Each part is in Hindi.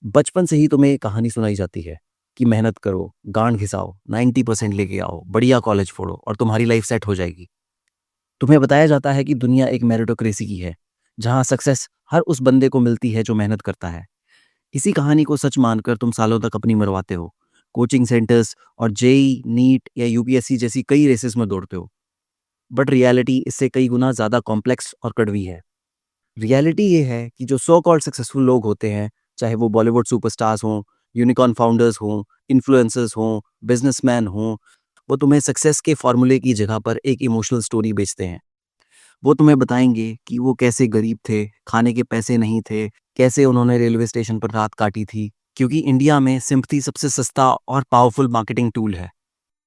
बचपन से ही तुम्हें कहानी सुनाई जाती है कि मेहनत करो, गांड घिसाओ, 90% लेके आओ, बढ़िया कॉलेज फोड़ो और तुम्हारी लाइफ सेट हो जाएगी। तुम्हें बताया जाता है कि दुनिया एक मेरिटोक्रेसी की है, जहां सक्सेस हर उस बंदे को मिलती है जो मेहनत करता है। इसी कहानी को सच मानकर तुम सालों तक अपनी मरवाते हो, कोचिंग सेंटर्स और जेई, नीट या यूपीएससी जैसी कई रेसेस में दौड़ते हो। बट रियलिटी इससे कई गुना ज़्यादा कॉम्प्लेक्स और कड़वी है। रियलिटी ये है कि जो सो कॉल्ड सक्सेसफुल लोग होते हैं, चाहे वो बॉलीवुड सुपरस्टार्स हों, यूनिकॉर्न फाउंडर्स हों, इन्फ्लुएंसर्स हों, बिजनेसमैन हों, वो तुम्हें सक्सेस के फॉर्मूले की जगह पर एक इमोशनल स्टोरी बेचते हैं। वो तुम्हें बताएंगे कि वो कैसे गरीब थे, खाने के पैसे नहीं थे, कैसे उन्होंने रेलवे स्टेशन पर रात काटी थी, क्योंकि इंडिया में सिंपैथी सबसे सस्ता और पावरफुल मार्केटिंग टूल है।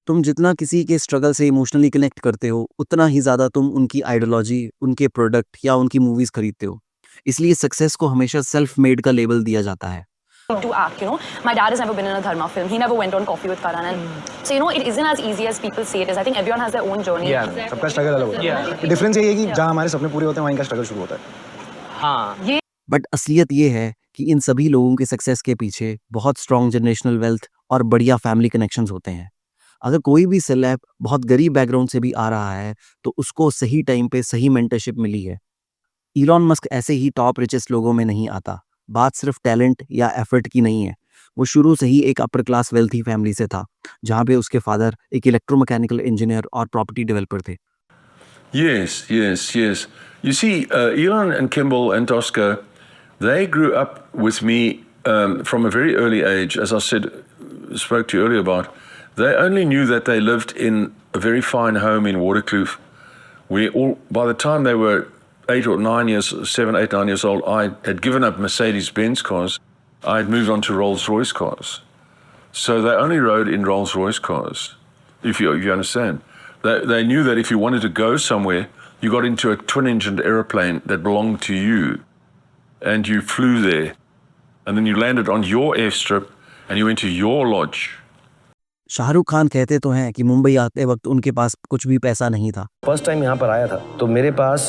तुम जितना किसी के स्ट्रगल से इमोशनली कनेक्ट करते हो, उतना ही ज़्यादा तुम उनकी आइडियोलॉजी, उनके प्रोडक्ट या उनकी मूवीज़ खरीदते हो। इसलिए सक्सेस को हमेशा सेल्फ मेड का लेबल दिया जाता है। to act, you know. My dad has never been in a Dharma film. He never went on Coffee with Karan. And so, you know, it isn't as easy as people say it is. I think everyone has their own journey. सबका स्ट्रगल अलग होता है। डिफरेंस ये है कि जहाँ हमारे सपने पूरे होते हैं वहाँ इनका स्ट्रगल शुरू होता है। ये बट असलियत ये है कि इन सभी लोगों के सक्सेस के पीछे बहुत स्ट्रॉन्ग जनरेशनल वेल्थ और बढ़िया फैमिली कनेक्शंस होते हैं। अगर कोई भी सेलेब बहुत गरीब बैकग्राउंड से भी आ रहा है, तो उसको सही टाइम पे सही मेंटरशिप मिली है। इलॉन मस्क ऐसे ही टॉप रिचेस्ट लोगों में नहीं आता। बात सिर्फ टैलेंट या एफर्ट की नहीं है। वो शुरू से ही एक अपर क्लास वेल्थी फैमिली से था, जहाँ पे उसके फादर एक इलेक्ट्रोमैकेनिकल इंजीनियर और प्रॉपर्टी डेवलपर थे। Yes, yes, yes. You see, Elon and Kimball and Tosca, they grew up with me from a very early age. As I said, spoke to you earlier about, they only knew that they lived in a very fine home in Waterkloof. By the time they were 7, 8, 9 years old, I had given up Mercedes-Benz cars. I had moved on to Rolls-Royce cars. So they only rode in Rolls-Royce cars, if you understand. They knew that if you wanted to go somewhere, you got into a twin-engined aeroplane that belonged to you, and you flew there, and then you landed on your airstrip, and you went to your lodge. Shahrukh Khan कहते तो हैं कि मुंबई आते वक्त उनके पास कुछ भी पैसा नहीं था। फर्स्ट टाइम यहाँ पर आया था तो मेरे पास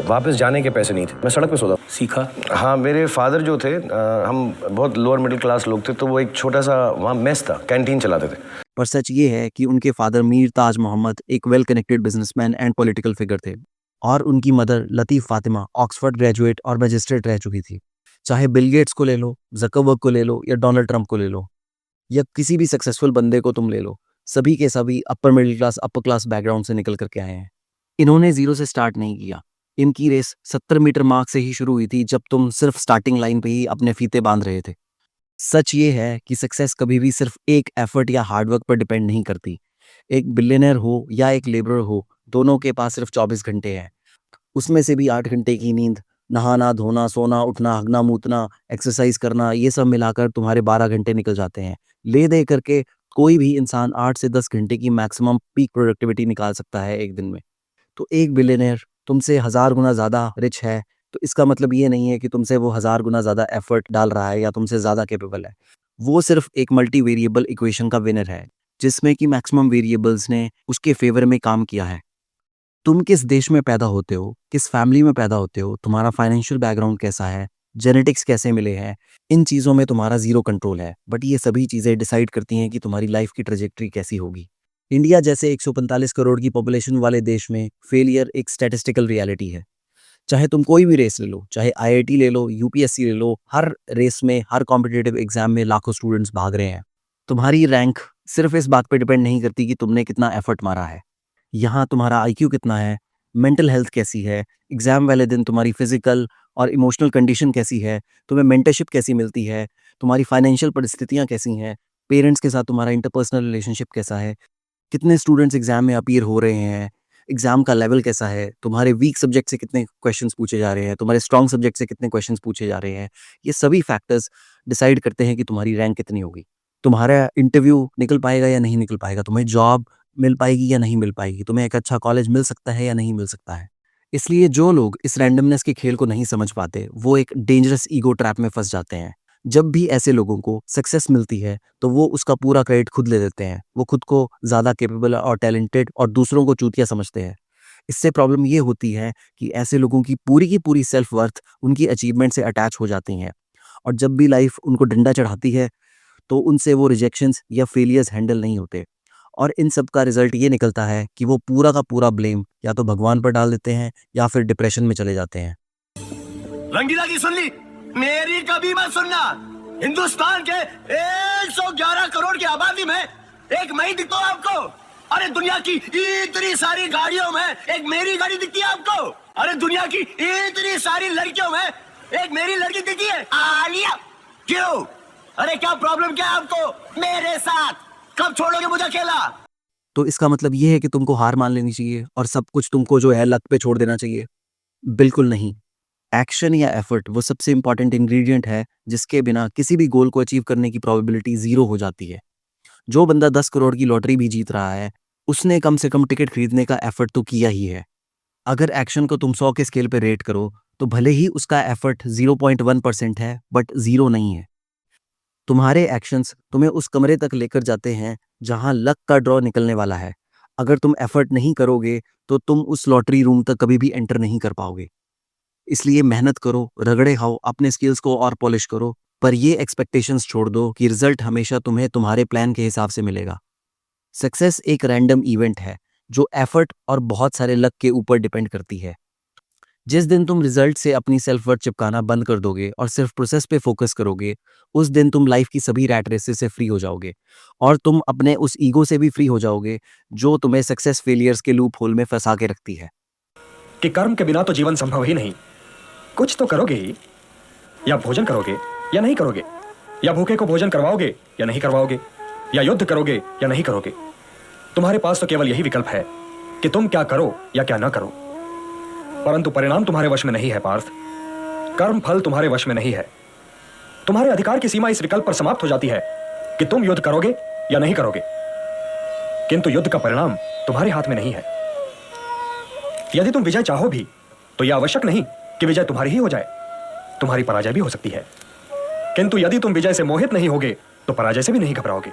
वापस जाने के पैसे नहीं थे। मैं सड़क पे सोता सीखा। हाँ, मेरे फादर जो थे, हम बहुत लोअर मिडिल क्लास लोग थे, तो वो एक छोटा सा वहाँ मेस था, कैंटीन चलाते थे। पर सच ये है कि उनके फादर मीर ताज मोहम्मद एक well connected businessman and political figure थे, और उनकी मदर लतीफ़ फातिमा ऑक्सफोर्ड ग्रेजुएट और मैजिस्ट्रेट रह चुकी थी। चाहे बिल गेट्स को ले लो, ज़करबर्ग को ले लो या डोनाल्ड ट्रंप को ले लो, या किसी भी सक्सेसफुल बंदे को तुम ले लो, सभी के सभी upper middle class, upper class background से निकल करके आए हैं। इन्होंने जीरो से स्टार्ट नहीं किया। इनकी रेस 70 मीटर मार्क से ही शुरू हुई थी, जब तुम सिर्फ स्टार्टिंग लाइन पे ही अपने फीते बांध रहे थे। सच ये है कि सक्सेस कभी भी सिर्फ एक एफर्ट या हार्डवर्क पर डिपेंड नहीं करती। एक बिलियनर हो या एक लेबरर हो, दोनों के पास सिर्फ 24 घंटे हैं। उसमें से भी 8 घंटे की नींद, नहाना धोना, सोना उठना, हगना मूतना, एक्सरसाइज करना, ये सब मिलाकर तुम्हारे 12 घंटे निकल जाते हैं। ले दे करके कोई भी इंसान 8 से 10 घंटे की मैक्सिमम पीक प्रोडक्टिविटी निकाल सकता है एक दिन में। तो एक बिलियनर तुमसे 1000 गुना ज़्यादा रिच है, तो इसका मतलब ये नहीं है कि तुमसे वो 1000 गुना ज़्यादा एफर्ट डाल रहा है या तुमसे ज़्यादा कैपेबल है। वो सिर्फ एक मल्टी वेरिएबल इक्वेशन का विनर है, जिसमें कि मैक्सिमम वेरिएबल्स ने उसके फेवर में काम किया है। तुम किस देश में पैदा होते हो, किस फैमिली में पैदा होते हो, तुम्हारा फाइनेंशियल बैकग्राउंड कैसा है, जेनेटिक्स कैसे मिले हैं, इन चीज़ों में तुम्हारा ज़ीरो कंट्रोल है। बट ये सभी चीज़ें डिसाइड करती हैं कि तुम्हारी लाइफ की ट्रेजेक्टरी कैसी होगी। इंडिया जैसे 145 करोड़ की पॉपुलेशन वाले देश में फेलियर एक स्टैटिस्टिकल रियलिटी है। चाहे तुम कोई भी रेस ले लो, चाहे आईआईटी ले लो, यूपीएससी ले लो, हर रेस में, हर कॉम्पिटिटिव एग्जाम में लाखों स्टूडेंट्स भाग रहे हैं। तुम्हारी रैंक सिर्फ इस बात पे डिपेंड नहीं करती कि तुमने कितना एफर्ट मारा है। यहाँ तुम्हारा आईक्यू कितना है, मेंटल हेल्थ कैसी है, एग्जाम वाले दिन तुम्हारी फिजिकल और इमोशनल कंडीशन कैसी है, तुम्हें मेंटरशिप कैसी मिलती है, तुम्हारी फाइनेंशियल परिस्थितियाँ कैसी हैं, पेरेंट्स के साथ तुम्हारा इंटरपर्सनल रिलेशनशिप कैसा है, कितने स्टूडेंट्स एग्जाम में अपीयर हो रहे हैं, एग्जाम का लेवल कैसा है, तुम्हारे वीक सब्जेक्ट से कितने क्वेश्चंस पूछे जा रहे हैं, तुम्हारे स्ट्रॉन्ग सब्जेक्ट से कितने क्वेश्चंस पूछे जा रहे हैं। ये सभी फैक्टर्स डिसाइड करते हैं कि तुम्हारी रैंक कितनी होगी, तुम्हारा इंटरव्यू निकल पाएगा या नहीं निकल पाएगा, तुम्हें जॉब मिल पाएगी या नहीं मिल पाएगी, तुम्हें एक अच्छा कॉलेज मिल सकता है या नहीं मिल सकता है। इसलिए जो लोग इस रैंडमनेस के खेल को नहीं समझ पाते, वो एक डेंजरस ईगो ट्रैप में फंस जाते हैं। जब भी ऐसे लोगों को सक्सेस मिलती है, तो वो उसका पूरा क्रेडिट खुद ले लेते हैं। वो खुद को ज़्यादा कैपेबल और टैलेंटेड और दूसरों को चूतिया समझते हैं। इससे प्रॉब्लम ये होती है कि ऐसे लोगों की पूरी सेल्फ वर्थ उनकी अचीवमेंट से अटैच हो जाती हैं, और जब भी लाइफ उनको डंडा चढ़ाती है तो उनसे वो रिजेक्शंस या फेलियर्स हैंडल नहीं होते, और इन सब का रिजल्ट ये निकलता है कि वो पूरा का पूरा ब्लेम या तो भगवान पर डाल देते हैं या फिर डिप्रेशन में चले जाते हैं। रंगीला की सुन ली, मेरी कभी मत सुनना। हिंदुस्तान के 111 करोड़ की आबादी में एक मैं ही दिखता हूं आपको। अरे दुनिया की इतनी सारी गाड़ियों में एक मेरी गाड़ी दिखती है आपको। अरे दुनिया की इतनी सारी लड़कियों में एक मेरी लड़की दिखती है, आलिया। क्यों? अरे क्या प्रॉब्लम क्या है आपको मेरे साथ? कब छोड़ोगे मुझे अकेला? तो इसका मतलब ये है कि तुमको हार मान लेनी चाहिए और सब कुछ तुमको जो है लक पे छोड़ देना चाहिए? बिल्कुल नहीं। एक्शन या एफर्ट वो सबसे इंपॉर्टेंट इंग्रेडिएंट है जिसके बिना किसी भी गोल को अचीव करने की प्रोबेबिलिटी 0 हो जाती है। जो बंदा 10 करोड़ की लॉटरी भी जीत रहा है, उसने कम से कम टिकट खरीदने का एफर्ट तो किया ही है। अगर एक्शन को तुम 100 के स्केल पे रेट करो तो भले ही उसका एफर्ट 0.1% है, बट 0 नहीं है। तुम्हारे एक्शंस तुम्हें उस कमरे तक लेकर जाते हैं जहां लक का ड्रॉ निकलने वाला है। अगर तुम एफर्ट नहीं करोगे तो तुम उस लॉटरी रूम तक कभी भी एंटर नहीं कर पाओगे। इसलिए मेहनत करो, रगड़े खाओ, अपने स्किल्स को और पॉलिश करो, पर ये एक्सपेक्टेशंस छोड़ दो कि रिजल्ट हमेशा तुम्हें तुम्हारे प्लान के हिसाब से मिलेगा। सक्सेस एक रैंडम इवेंट है जो एफर्ट और बहुत सारे लक के ऊपर डिपेंड करती है। जिस दिन तुम रिजल्ट से अपनी सेल्फ वर्थ चिपकाना बंद कर दोगे और सिर्फ प्रोसेस पे फोकस करोगे, उस दिन तुम लाइफ की सभी रैट रेसेस से फ्री हो जाओगे और तुम अपने उस ईगो से भी फ्री हो जाओगे जो तुम्हें सक्सेस फेलियर्स के लूप होल में फंसा के रखती है। कि कर्म के बिना तो जीवन संभव ही नहीं। कुछ तो करोगे ही, या भोजन करोगे या नहीं करोगे, या भूखे को भोजन करवाओगे या नहीं करवाओगे, या युद्ध करोगे या नहीं करोगे। तुम्हारे पास तो केवल यही विकल्प है कि तुम क्या करो या क्या ना करो। परंतु परिणाम तुम्हारे वश में नहीं है पार्थ। कर्म फल तुम्हारे वश में नहीं है। तुम्हारे अधिकार की सीमा इस विकल्प पर समाप्त हो जाती है कि तुम युद्ध करोगे या नहीं करोगे, किंतु युद्ध का परिणाम तुम्हारे हाथ में नहीं है। यदि तुम विजय चाहो भी तो यह आवश्यक नहीं कि विजय तुम्हारी ही हो जाए, तुम्हारी पराजय भी हो सकती है। किंतु यदि तुम विजय से मोहित नहीं होगे तो पराजय से भी नहीं घबराओगे।